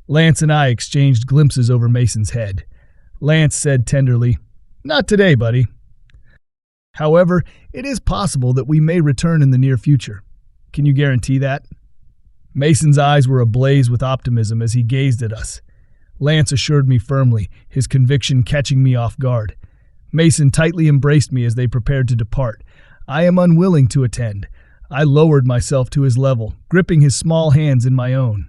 Lance and I exchanged glimpses over Mason's head. Lance said tenderly, "Not today, buddy. However, it is possible that we may return in the near future. Can you guarantee that?" Mason's eyes were ablaze with optimism as he gazed at us. Lance assured me firmly, his conviction catching me off guard. Mason tightly embraced me as they prepared to depart. I am unwilling to attend. I lowered myself to his level, gripping his small hands in my own.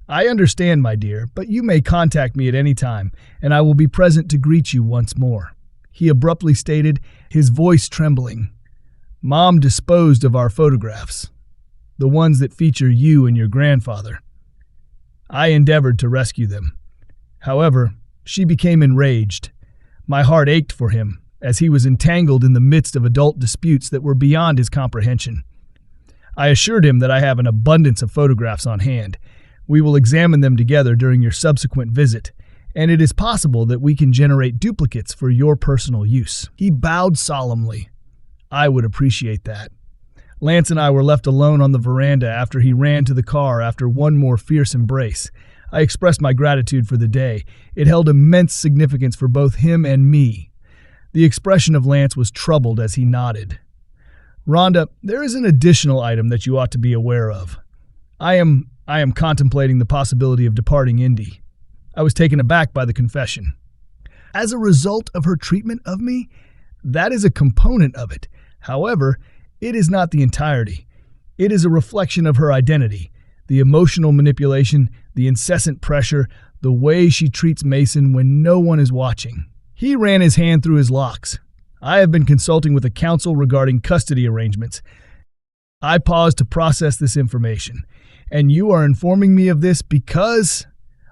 "I understand, my dear, but you may contact me at any time, and I will be present to greet you once more," he abruptly stated, his voice trembling. "Mom disposed of our photographs, the ones that feature you and your grandfather. I endeavored to rescue them. However, she became enraged. My heart ached for him, as he was entangled in the midst of adult disputes that were beyond his comprehension. I assured him that I have an abundance of photographs on hand. We will examine them together during your subsequent visit, and it is possible that we can generate duplicates for your personal use." He bowed solemnly. "I would appreciate that." Lance and I were left alone on the veranda after he ran to the car after one more fierce embrace. I expressed my gratitude for the day. It held immense significance for both him and me. The expression of Lance was troubled as he nodded. "Rhonda, there is an additional item that you ought to be aware of. I am contemplating the possibility of departing Indy." I was taken aback by the confession. "As a result of her treatment of me? That is a component of it. However, it is not the entirety. It is a reflection of her identity, the emotional manipulation, the incessant pressure, the way she treats Mason when no one is watching." He ran his hand through his locks. "I have been consulting with a counsel regarding custody arrangements. I paused to process this information, and you are informing me of this because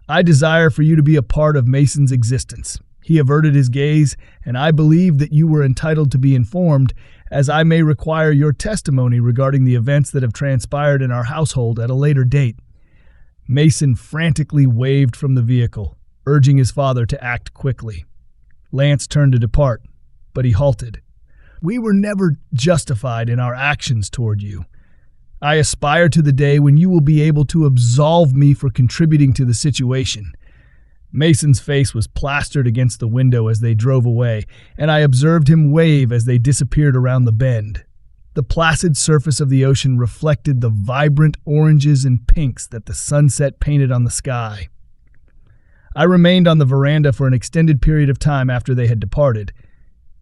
I desire for you to be a part of Mason's existence." He averted his gaze, "and I believe that you were entitled to be informed, as I may require your testimony regarding the events that have transpired in our household at a later date." Mason frantically waved from the vehicle, urging his father to act quickly. Lance turned to depart, but he halted. "We were never justified in our actions toward you. I aspire to the day when you will be able to absolve me for contributing to the situation." Mason's face was plastered against the window as they drove away, and I observed him wave as they disappeared around the bend. The placid surface of the ocean reflected the vibrant oranges and pinks that the sunset painted on the sky. I remained on the veranda for an extended period of time after they had departed,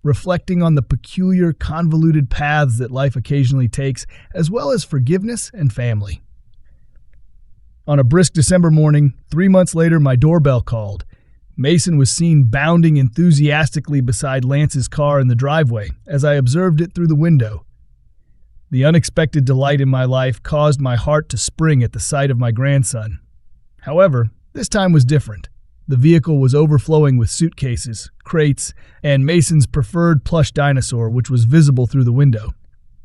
reflecting on the peculiar, convoluted paths that life occasionally takes, as well as forgiveness and family. On a brisk December morning, 3 months later, my doorbell called. Mason was seen bounding enthusiastically beside Lance's car in the driveway as I observed it through the window. The unexpected delight in my life caused my heart to spring at the sight of my grandson. However, this time was different. The vehicle was overflowing with suitcases, crates, and Mason's preferred plush dinosaur, which was visible through the window.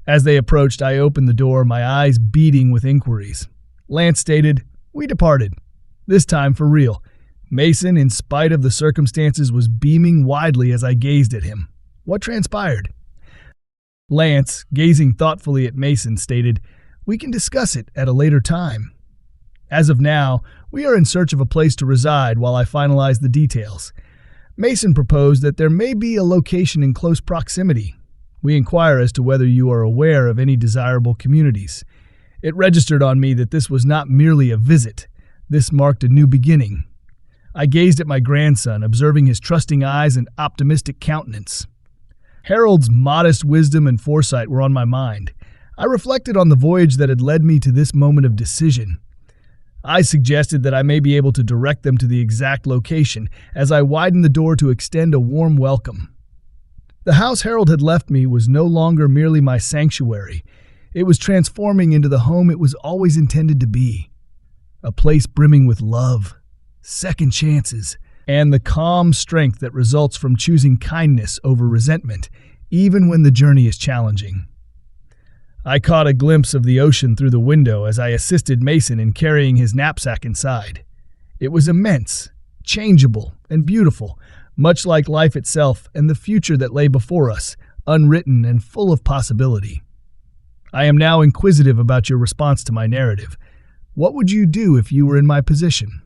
As they approached, I opened the door, my eyes beating with inquiries. Lance stated, "We departed. This time for real." Mason, in spite of the circumstances, was beaming widely as I gazed at him. What transpired? Lance, gazing thoughtfully at Mason, stated, "We can discuss it at a later time. As of now, we are in search of a place to reside while I finalize the details. Mason proposed that there may be a location in close proximity. We inquire as to whether you are aware of any desirable communities. It registered on me that this was not merely a visit. This marked a new beginning." I gazed at my grandson, observing his trusting eyes and optimistic countenance. Harold's modest wisdom and foresight were on my mind. I reflected on the voyage that had led me to this moment of decision. I suggested that I may be able to direct them to the exact location as I widened the door to extend a warm welcome. The house Harold had left me was no longer merely my sanctuary. It was transforming into the home it was always intended to be. A place brimming with love, second chances, and the calm strength that results from choosing kindness over resentment, even when the journey is challenging. I caught a glimpse of the ocean through the window as I assisted Mason in carrying his knapsack inside. It was immense, changeable, and beautiful, much like life itself and the future that lay before us, unwritten and full of possibility. I am now inquisitive about your response to my narrative. What would you do if you were in my position?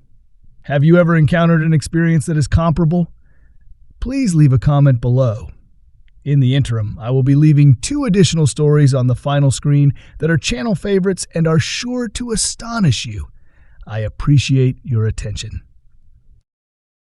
Have you ever encountered an experience that is comparable? please leave a comment below. In the interim, I will be leaving 2 additional stories on the final screen that are channel favorites and are sure to astonish you. I appreciate your attention.